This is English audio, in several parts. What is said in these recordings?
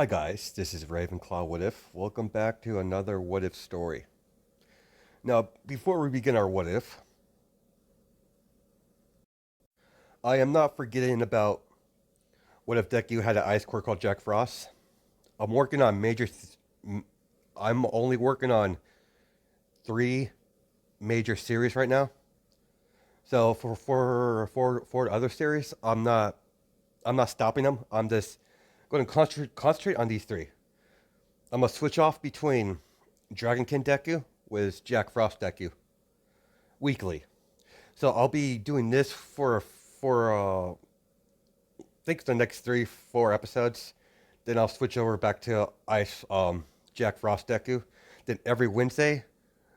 Hi guys, this is Ravenclaw What If. Welcome back to another What If story. Now, before we begin our What If, I am not forgetting about what if Deku had an ice core called Jack Frost. I'm working on I'm only working on three major series right now. So for the other series, I'm not stopping them. I'm just going to concentrate on these three. I'm gonna switch off between Dragonkin Deku with Jack Frost Deku weekly. So I'll be doing this for I think the next 3-4 episodes. Then I'll switch over back to Ice Jack Frost Deku. Then every Wednesday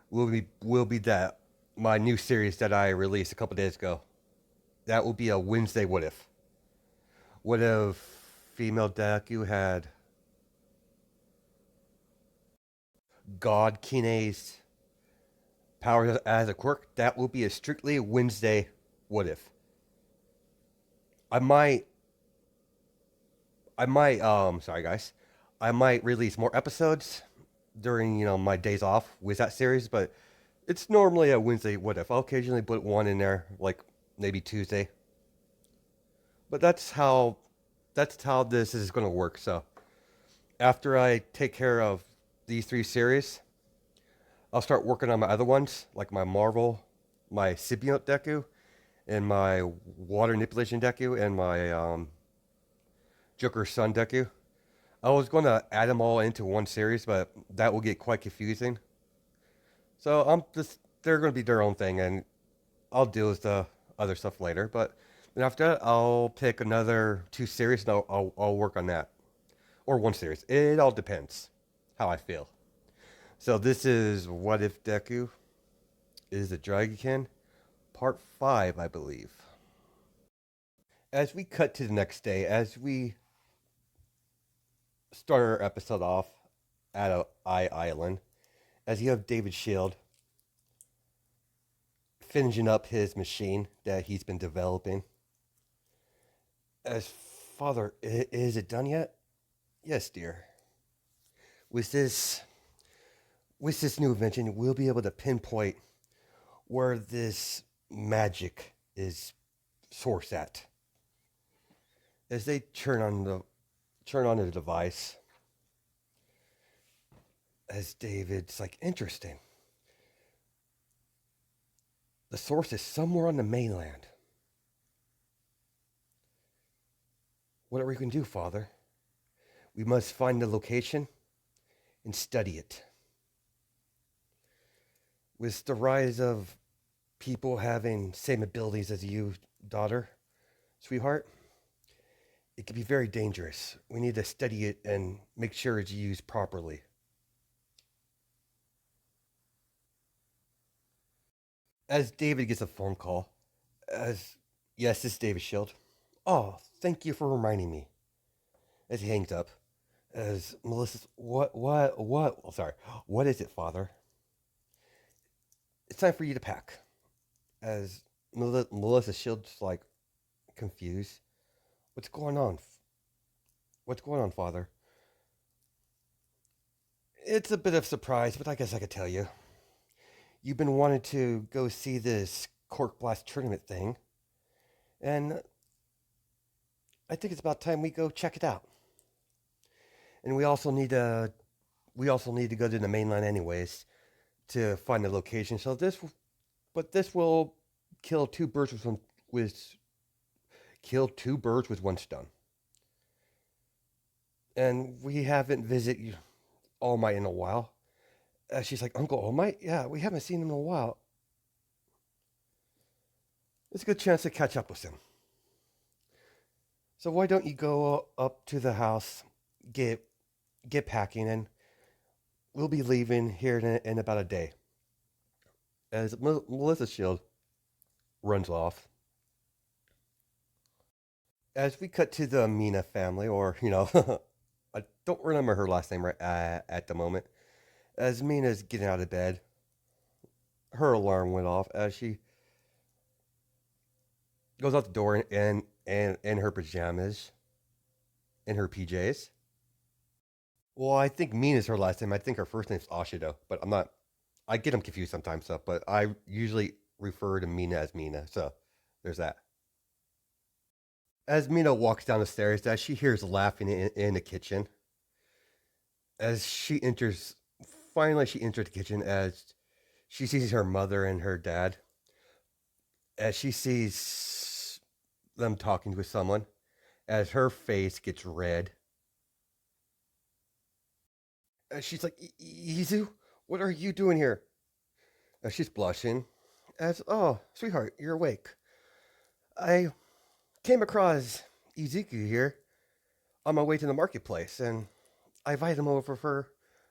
will be that my new series that I released a couple days ago. That will be a Wednesday What If. What if female Deku had God Kine's powers as a quirk? That will be a strictly Wednesday What If. I might sorry guys, I might release more episodes during my days off with that series, but it's normally a Wednesday. What if I'll occasionally put one in there, like maybe Tuesday. But that's how this is going to work. So after I take care of these three series, I'll start working on my other ones, like my Marvel, my Symbiote Deku, and my Water Manipulation Deku, and my Joker Sun Deku. I was going to add them all into one series, but that will get quite confusing. So they're going to be their own thing, and I'll deal with the other stuff later. But then after that, I'll pick another two series, and I'll work on that, or one series. It all depends how I feel. So this is What If Deku is the Dragonkin, part 5, I believe. As we cut to the next day, as we start our episode off at Eye Island, as you have David Shield finishing up his machine that he's been developing. As father, is it done yet? Yes, dear. With this, with this new invention, we'll be able to pinpoint where this magic is sourced at. As they turn on the device, as David's like, interesting. The source is somewhere on the mainland. What are we going to do, Father? We must find the location and study it. With the rise of people having same abilities as you, daughter, sweetheart, it can be very dangerous. We need to study it and make sure it's used properly. As David gets a phone call, as yes, this is David Shield. Oh, thank you for reminding me. As he hangs up, as Melissa's, what? Oh, sorry. What is it, Father? It's time for you to pack. As Melissa Shield's like confused. What's going on? What's going on, Father? It's a bit of a surprise, but I guess I could tell you. You've been wanting to go see this Cork Blast tournament thing, and I think it's about time we go check it out. And we also need to go to the mainland anyways to find the location. But this will kill two birds with kill two birds with one stone. And we haven't visited All Might in a while. She's like, Uncle All Might? Yeah, we haven't seen him in a while. It's a good chance to catch up with him. So why don't you go up to the house, get get packing, and we'll be leaving here in about a day. As Melissa Shield runs off, as we cut to the Mina family, or I don't remember her last name right at the moment. As Mina's getting out of bed, her alarm went off as she goes out the door in her pajamas, in her PJs. Well, I think Mina is her last name. I think her first name's Ashido, but I'm not. I get them confused sometimes, so but I usually refer to Mina as Mina. So there's that. As Mina walks down the stairs, as she hears laughing in the kitchen, as she enters, finally she enters the kitchen as she sees her mother and her dad. As she sees them talking with someone, as her face gets red, as she's like, Izu, what are you doing here? As she's blushing, as, oh, sweetheart, you're awake. I came across Izuku here on my way to the marketplace, and I invited him over for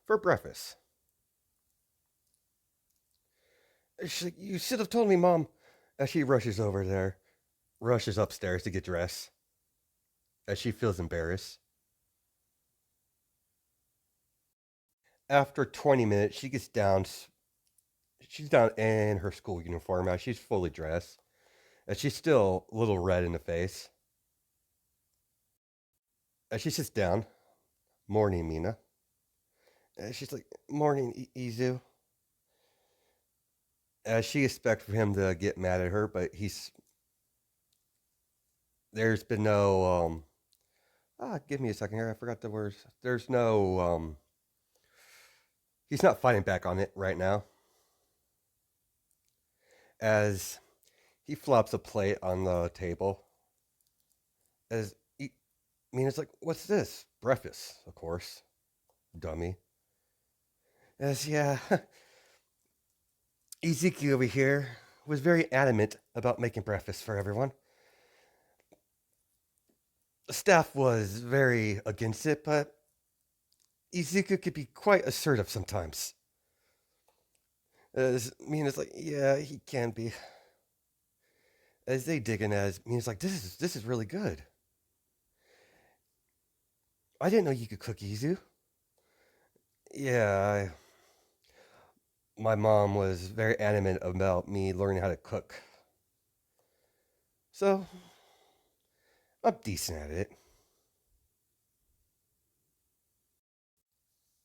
breakfast. She's like, you should have told me, Mom. As she rushes over there, rushes upstairs to get dressed, as she feels embarrassed. After 20 minutes, she gets down. She's down in her school uniform now. She's fully dressed, and she's still a little red in the face. As she sits down, morning, Mina. And she's like, morning, Izu. As she expects for him to get mad at her, but there's been no give me a second here. I forgot the words. There's no he's not fighting back on it right now. As he flops a plate on the table, as Mina's like, "What's this? Breakfast, of course, dummy." As yeah, Ezekiel over here was very adamant about making breakfast for everyone. The staff was very against it, but Ezekiel could be quite assertive sometimes. As Mina's like, "Yeah, he can be." As they dig in, as Mina's like, "This is really good. I didn't know you could cook, Izu." Yeah, my mom was very adamant about me learning how to cook. So I'm decent at it.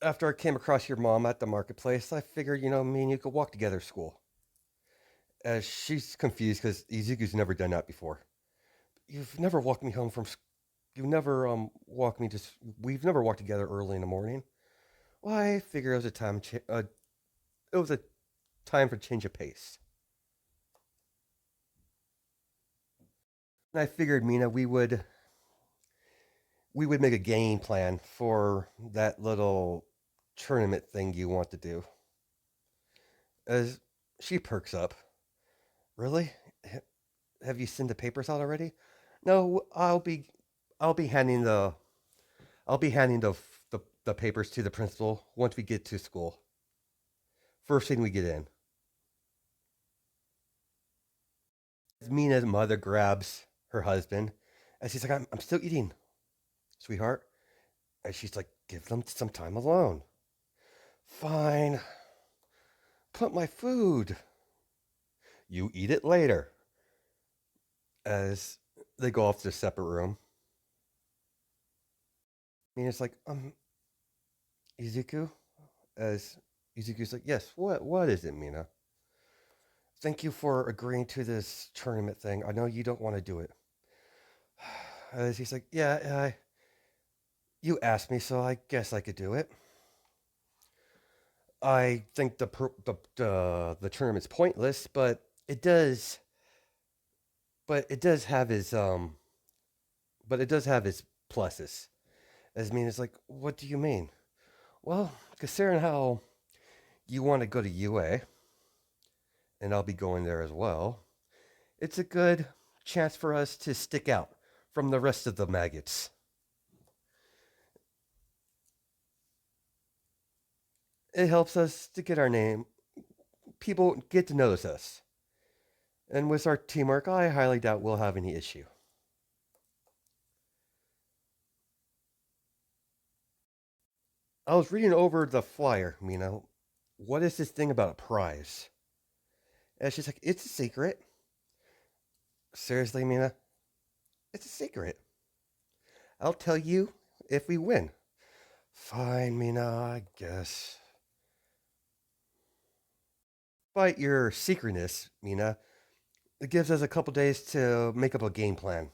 After I came across your mom at the marketplace, I figured, me and you could walk together to school. As she's confused because Izuku's never done that before. You've never walked me home from. You've never walked me to. We've never walked together early in the morning. Well, I figured it was a time. It was a time for change of pace. And I figured, Mina, we would make a game plan for that little tournament thing you want to do. As she perks up, really? Have you sent the papers out already? No, I'll be handing the I'll be handing the papers to the principal once we get to school. First thing we get in. Mina's mother grabs her husband, and she's like, I'm still eating, sweetheart." And she's like, "Give them some time alone." "Fine. Put my food. You eat it later." As they go off to a separate room. Mina's like, Izuku? As Izuku's like, "Yes, what is it, Mina? Thank you for agreeing to this tournament thing. I know you don't want to do it." As he's like, "Yeah, you asked me, so I guess I could do it. I think the tournament's pointless, it does have its but it does have its pluses." As Mina's like, "What do you mean?" "Well, considering how you want to go to UA, and I'll be going there as well, it's a good chance for us to stick out from the rest of the maggots. It helps us to get our name. People get to notice us. And with our teamwork, I highly doubt we'll have any issue." I was reading over the flyer, Mina. What is this thing about a prize? And she's like, "It's a secret." "Seriously, Mina? It's a secret. I'll tell you if we win." Fine, Mina, I guess. Despite your secretness, Mina, it gives us a couple days to make up a game plan.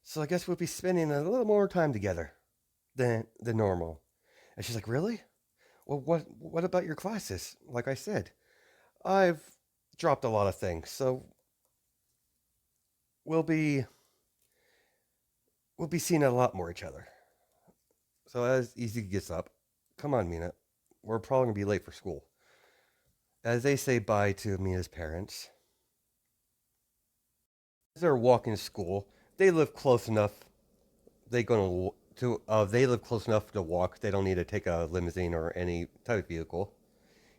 So I guess we'll be spending a little more time together than normal. And she's like, really? Well, what about your classes? Like I said, I've dropped a lot of things, so we'll be we'll be seeing a lot more each other. So as Easy gets up, come on, Mina, we're probably gonna be late for school. As they say bye to Mina's parents, as they're walking to school, they live close enough. They live close enough to walk. They don't need to take a limousine or any type of vehicle.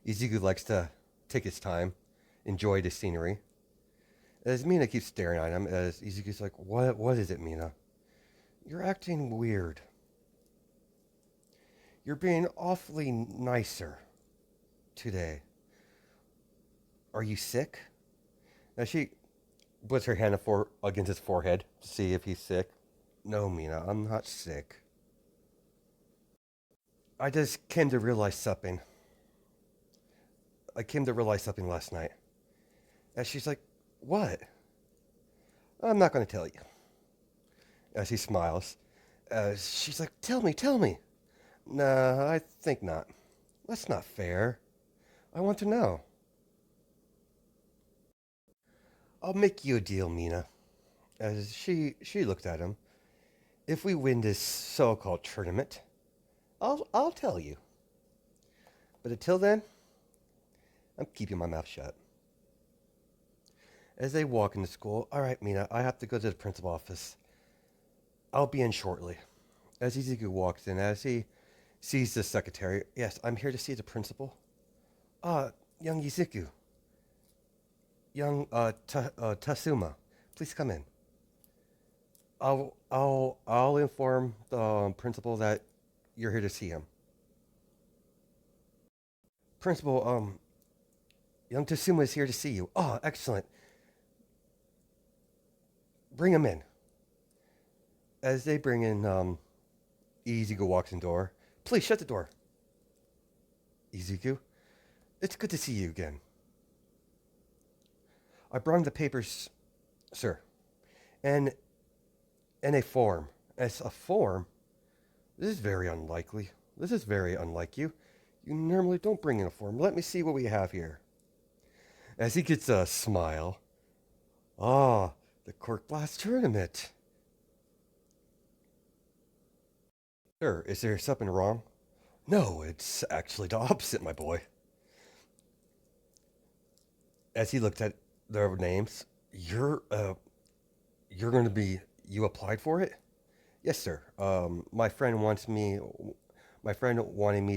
Izuku likes to take his time, enjoy the scenery. As Mina keeps staring at him, as Izuku's like, what is it, Mina? You're acting weird. You're being awfully nicer today. Are you sick? Now she puts her hand against his forehead to see if he's sick. No, Mina, I'm not sick. I just came to realize something. I came to realize something last night. And she's like, what? I'm not going to tell you. As he smiles. She's like, tell me, tell me. Nah, I think not. That's not fair. I want to know. I'll make you a deal, Mina. As she looked at him. If we win this so-called tournament, I'll tell you. But until then, I'm keeping my mouth shut. As they walk into school, all right, Mina, I have to go to the principal office. I'll be in shortly. As Izuku walks in, as he sees the secretary, yes, I'm here to see the principal. Young Izuku. Young Tasuma, please come in. I'll inform the principal that you're here to see him. Principal, young Tasuma is here to see you. Oh, excellent. Bring him in. As they bring in, Izuku walks in door. Please shut the door. Izuku, it's good to see you again. I brought the papers, sir, and a form. As a form? This is very unlikely. This is very unlike you. You normally don't bring in a form. Let me see what we have here. As he gets a smile. Ah, the Cork Blast Tournament. Sir, is there something wrong? No, it's actually the opposite, my boy. As he looked at their names, you're going to be, you applied for it? Yes, sir. My friend wanted me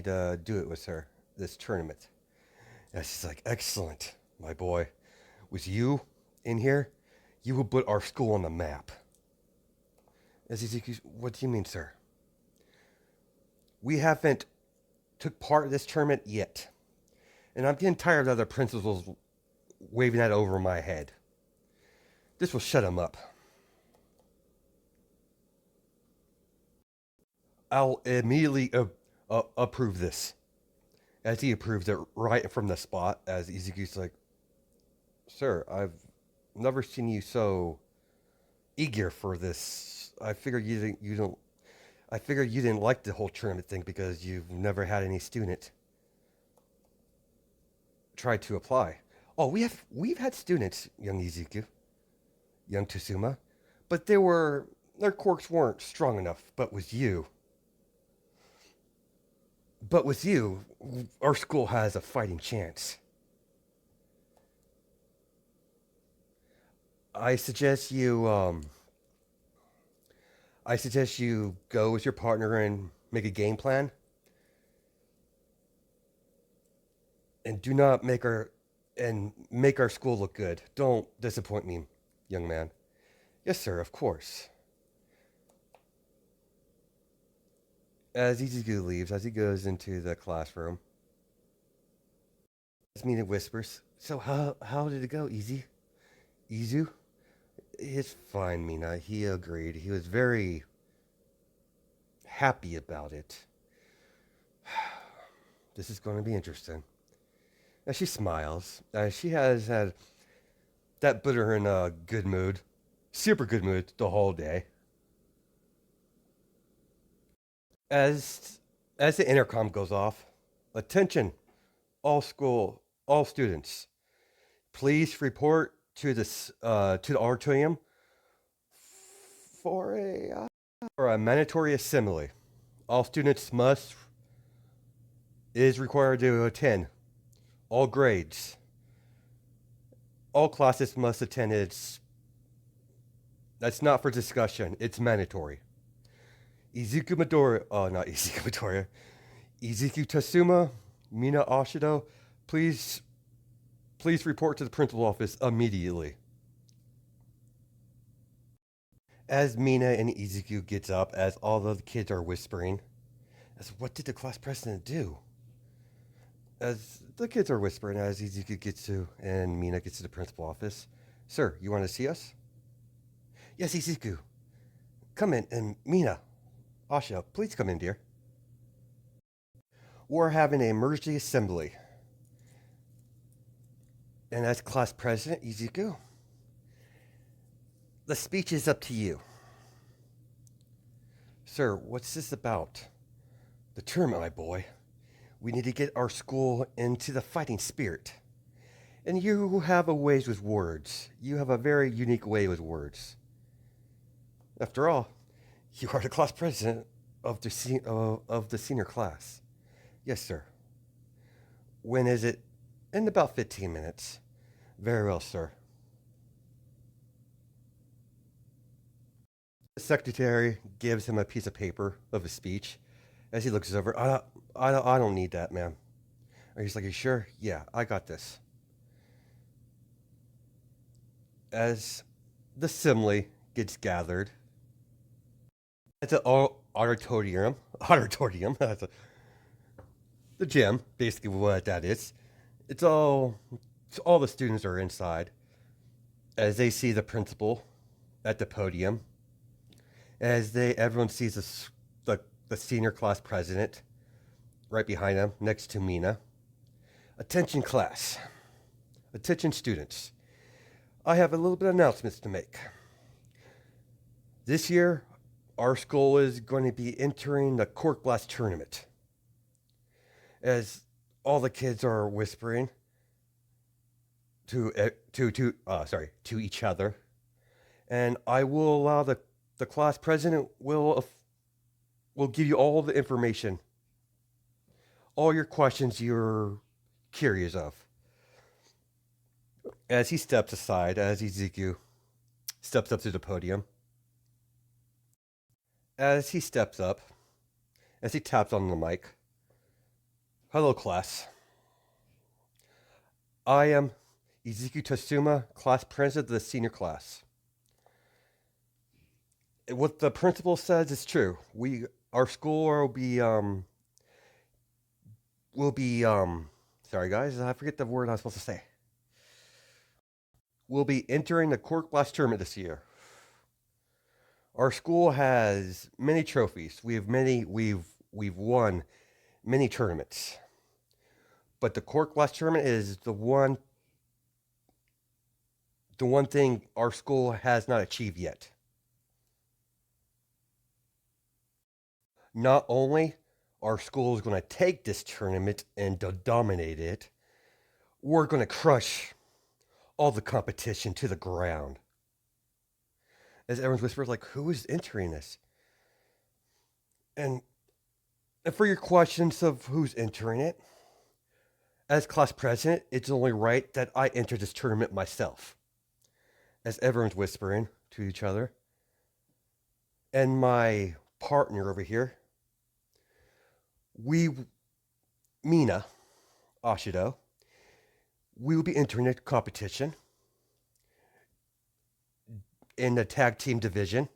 to do it with her, this tournament. And she's like, excellent, my boy. With you in here, you will put our school on the map. As he's like, what do you mean, sir? We haven't took part of this tournament yet. And I'm getting tired of other principals waving that over my head. This will shut him up. I'll immediately approve this. As he approves it right from the spot, as Izuku's like, sir, I've never seen you so eager for this. I figured you didn't like the whole tournament thing because you've never had any student try to apply. Oh, we've had students, young Izuku, young Tsuma, but their quirks weren't strong enough. But with you, our school has a fighting chance. I suggest you I suggest you go with your partner and make a game plan, and do not make our school look good. Don't disappoint me, young man. Yes, sir. Of course. As Izuku leaves, as he goes into the classroom, Mina whispers, "So how did it go, Izu?" It's fine, Mina. He agreed. He was very happy about it. This is going to be interesting. And she smiles. She has had that put her in a good mood, super good mood the whole day. As as the intercom goes off, attention, all students, please report to the auditorium for for a mandatory assembly. All students must is required to attend. All grades, all classes must attend. That's not for discussion. It's mandatory. Izuku Midori, oh, not Izuku Midori, Izuku Tatsuma, Mina Ashido, please, please report to the principal office immediately. As Mina and Izuku gets up, as all the kids are whispering, as what did the class president do? As the kids are whispering, as Izuku gets to and Mina gets to the principal office, sir, you want to see us? Yes, Izuku, come in, and Mina, Asha, please come in, dear. We're having an emergency assembly. And as class president, Izuku, the speech is up to you. Sir, what's this about? The tournament, my boy. We need to get our school into the fighting spirit. And you have a ways with words. You have a very unique way with words. After all, you are the class president of the senior class. Yes, sir. When is it? In about 15 minutes. Very well, sir. The secretary gives him a piece of paper of his speech. As he looks over, I don't need that, ma'am. And he's like, you sure? Yeah, I got this. As the assembly gets gathered at the auditorium, the gym, basically what that is. It's all the students are inside as they see the principal at the podium, as everyone sees the senior class president right behind them, next to Mina. Attention class, attention students. I have a little bit of announcements to make. This year, our school is going to be entering the Cork Blast tournament. As all the kids are whispering to each other, and I will allow the class president will give you all the information, all your questions you're curious of. As he steps aside, as Izuku steps up to the podium, as he steps up, as he taps on the mic, hello, class. I am Izuku Tatsuma, class president of the senior class. What the principal says is true. Our school will be sorry guys, I forget the word I was supposed to say. We'll be entering the Cork Blast tournament this year. Our school has many trophies. We've won many tournaments. But the Cork Blast tournament is the one thing our school has not achieved yet. Not only our school is going to take this tournament and dominate it, we're going to crush all the competition to the ground. As everyone's whispers, like, who is entering this? And for your questions of who's entering it, as class president, it's only right that I enter this tournament myself. As everyone's whispering to each other. And my partner over here, Mina Ashido, we will be entering a competition in the tag team division,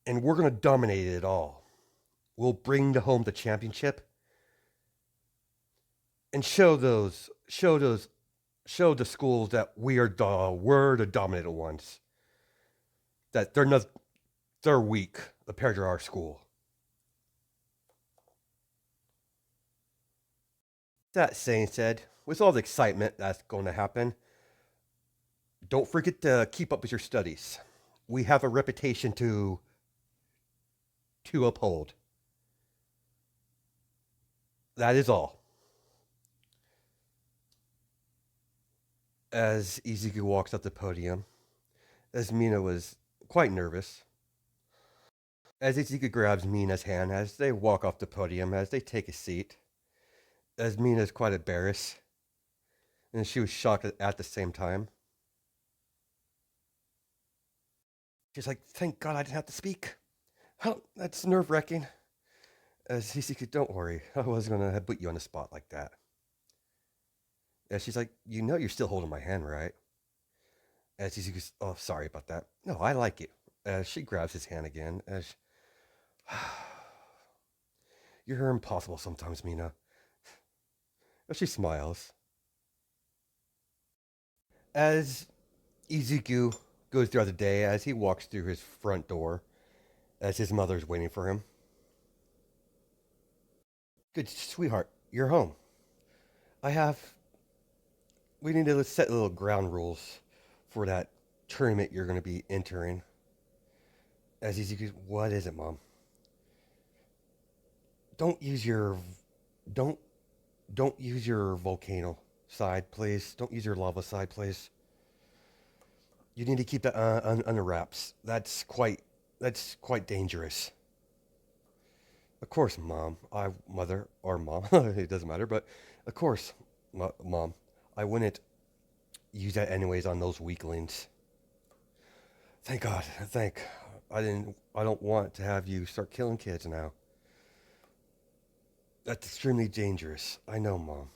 and we're going to dominate it all. We'll bring home the championship and show the schools that we're the dominant ones. That they're weak. a pair to our school. That saying said, with all the excitement that's going to happen, don't forget to keep up with your studies. We have a reputation to uphold. That is all. As Izuku walks up the podium, as Mina was quite nervous, as Izuku grabs Mina's hand as they walk off the podium, as they take a seat, as Mina's quite embarrassed, and she was shocked at the same time. She's like, thank God I didn't have to speak. Oh, that's nerve wracking. As Izuku, don't worry, I wasn't going to put you on the spot like that. And she's like, you know you're still holding my hand, right? As Izuku's, oh, sorry about that. No, I like it. As she grabs his hand again, as she, you're impossible sometimes, Mina. As she smiles. As Izuku goes throughout the day, as he walks through his front door, as his mother's waiting for him. Good sweetheart, you're home. I have. We need to set little ground rules for that tournament you're going to be entering. As Izuku, what is it, Mom? Don't use your. Don't. Don't use your volcano side, please. Don't use your lava side, please. You need to keep that under wraps. That's quite. That's quite dangerous. Of course, Mom. Mother, or Mom. It doesn't matter, but of course, Mom. I wouldn't use that anyways on those weaklings. Thank God. I didn't. I don't want to have you start killing kids now. That's extremely dangerous. I know, Mom.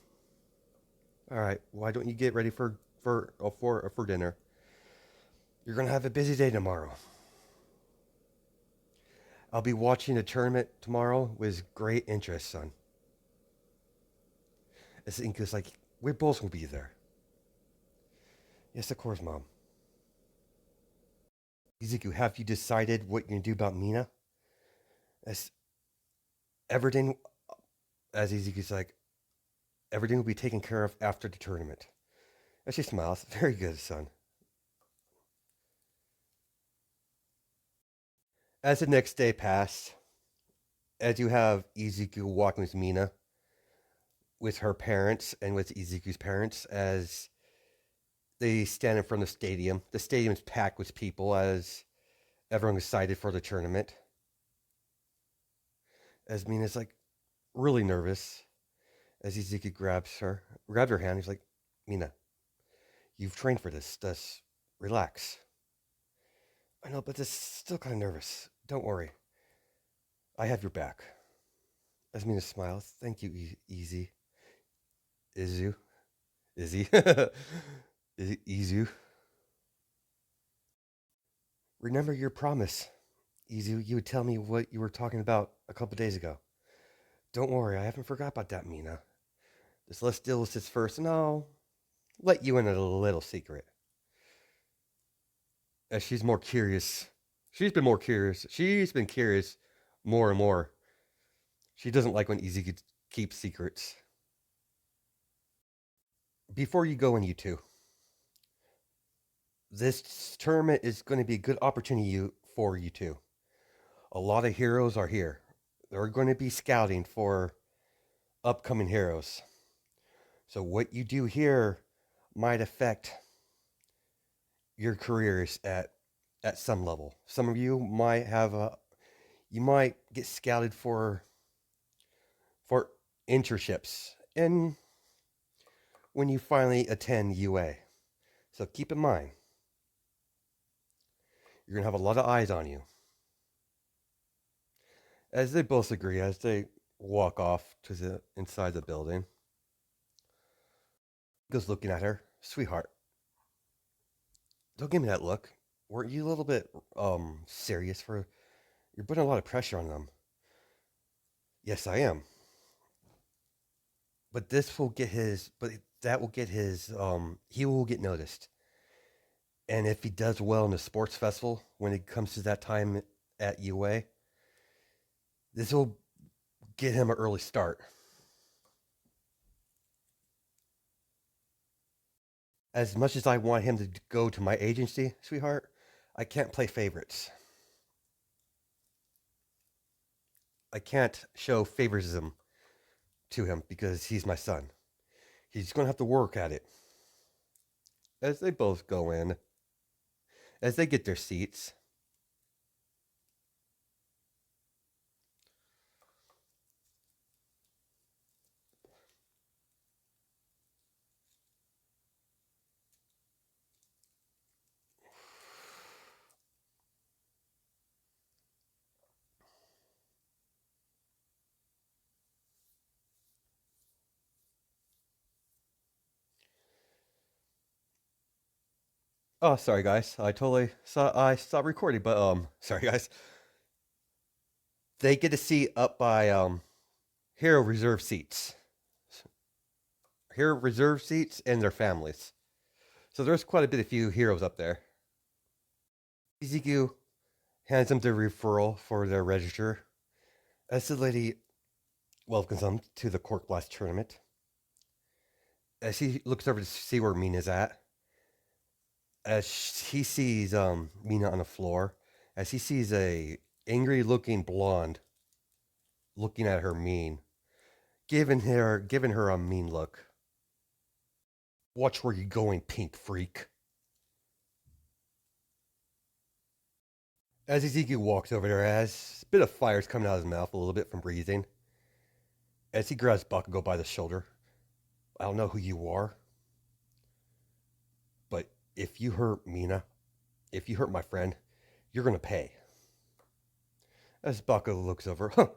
All right. Why don't you get ready for dinner? You're gonna have a busy day tomorrow. I'll be watching the tournament tomorrow with great interest, son. As Inka's like, we're both gonna be there. Yes, of course, Mom. Izuku, have you decided what you're gonna do about Mina? As everything, as Izuku's like, everything will be taken care of after the tournament. And she smiles. Very good, son. As the next day passed, as you have Izuku walking with Mina, with her parents and with Izuku's parents, as they stand in front of the stadium. The stadium's packed with people as everyone's excited for the tournament. As Mina's like really nervous, as Izuku grabs her hand. He's like, Mina, you've trained for this. Just relax. I know, but this still kind of nervous. Don't worry. I have your back. As Mina smiles, thank you, Easy. Izu. Izzy. Izu. Remember your promise. Izu, you would tell me what you were talking about a couple days ago. Don't worry, I haven't forgot about that, Mina. Just let's deal with this first, and I'll let you in a little secret. As she's more curious. She's been more curious. She's been curious more and more. She doesn't like when Easy keeps secrets. Before you go in, you two, this tournament is going to be a good opportunity for you two. A lot of heroes are here. They're going to be scouting for upcoming heroes. So what you do here might affect your careers at some level. Some of you might have you might get scouted for internships and when you finally attend UA. So keep in mind, you're gonna have a lot of eyes on you. As they both agree, as they walk off to the inside the building, goes looking at her, sweetheart. Don't give me that look. Weren't you a little bit serious for? You're putting a lot of pressure on them. Yes, I am. But this will get his. But that will get his. He will get noticed. And if he does well in the sports festival when it comes to that time at UA, This will get him an early start. As much as I want him to go to my agency, sweetheart, I can't play favorites. I can't show favoritism to him because he's my son. He's going to have to work at it. As they both go in, as they get their seats, oh, sorry guys. I stopped recording, but sorry guys. They get a seat up by hero reserve seats. Hero reserve seats and their families. So there's quite a bit of few heroes up there. Izuku hands them the referral for their register. As the lady welcomes them to the Cork Blast tournament. As he looks over to see where Mina's at. As he sees Mina on the floor. As he sees a angry looking blonde looking at her mean. Giving her a mean look. Watch where you're going, pink freak. As Ezekiel walks over there, as a bit of fire's coming out of his mouth a little bit from breathing. As he grabs Bakugo by the shoulder. I don't know who you are, but if you hurt Mina, if you hurt my friend, you're gonna pay. As Bakugo looks over, huh?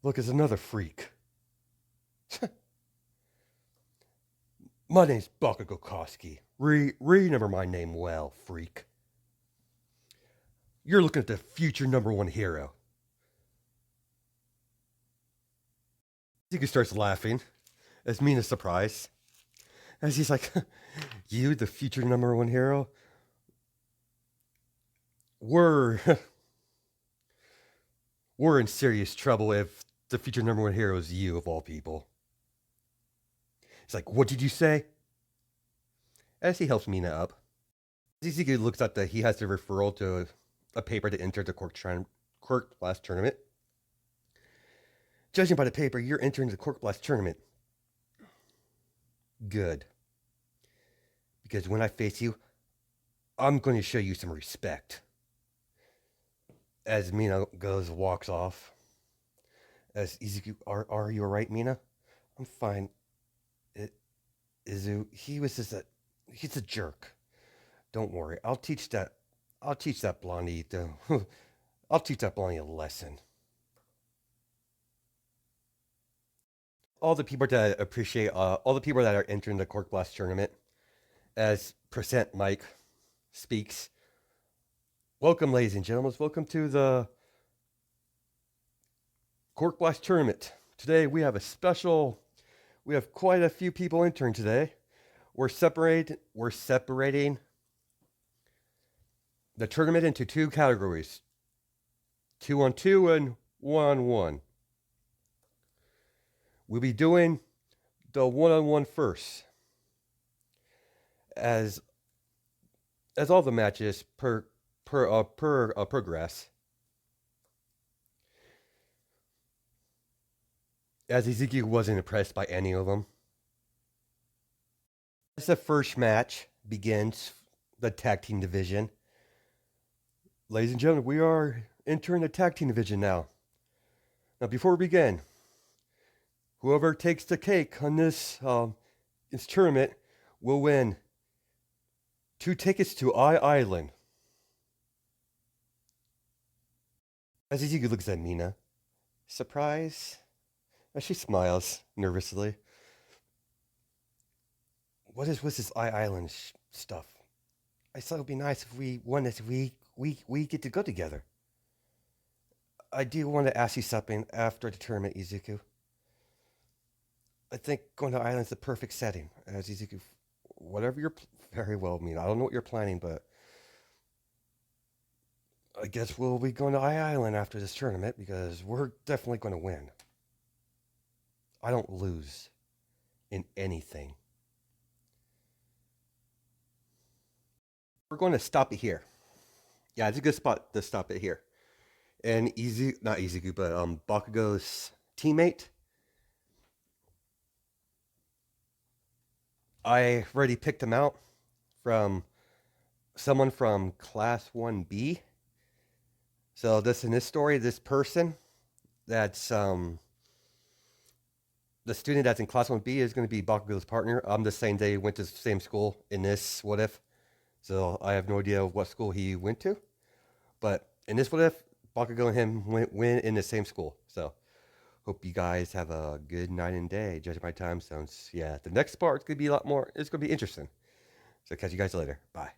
Look, it's another freak. My name's Bakugo Koski. Remember my name well, freak. You're looking at the future #1 hero. Ezekiel starts laughing as Mina's surprised. As he's like, you, the future #1 hero? We're we're in serious trouble if the future #1 hero is you, of all people. It's like, what did you say? As he helps Mina up. Ezekiel looks at he has the referral to a paper to enter the Cork Blast tournament. Judging by the paper, you're entering the Cork Blast tournament. Good. Because when I face you, I'm going to show you some respect. As Mina walks off. As Izuku, are you alright, Mina? I'm fine. He's a jerk. Don't worry, I'll teach that blondie I'll teach that blondie a lesson. All the people that appreciate, all the people that are entering the Cork Blast tournament, as Percent Mike speaks. Welcome, ladies and gentlemen. Welcome to the Cork Blast tournament. Today we have quite a few people entering today. We're separating the tournament into two categories. 2-on-2 and 1-on-1. We'll be doing the 1-on-1 first. As all the matches progress. As Ezekiel wasn't impressed by any of them. As the first match begins, the tag team division. Ladies and gentlemen, we are entering the tag team division now. Now, before we begin, whoever takes the cake on this tournament will win 2 tickets to Island. As Ezekiel looks at Mina, surprise, as she smiles nervously. What's this Island stuff? I thought it would be nice if we won this. We get to go together. I do want to ask you something after the tournament, Izuku. I think going to Island's the perfect setting. As Izuku, whatever you're very well, I mean, I don't know what you're planning, but I guess we'll be going to Island after this tournament because we're definitely going to win. I don't lose in anything. We're going to stop it here. Yeah, it's a good spot to stop it here. And not Izuku, but Bakugo's teammate. I already picked him out from someone from Class 1B. So this in this story, this person that's the student that's in Class 1B is going to be Bakugo's partner. I'm just saying they went to the same school in this what if. So I have no idea what school he went to. But in this what if, Bakugo and him went in the same school. So hope you guys have a good night and day, judging my time zones. Yeah, the next part's going to be a lot more, it's going to be interesting. So catch you guys later. Bye.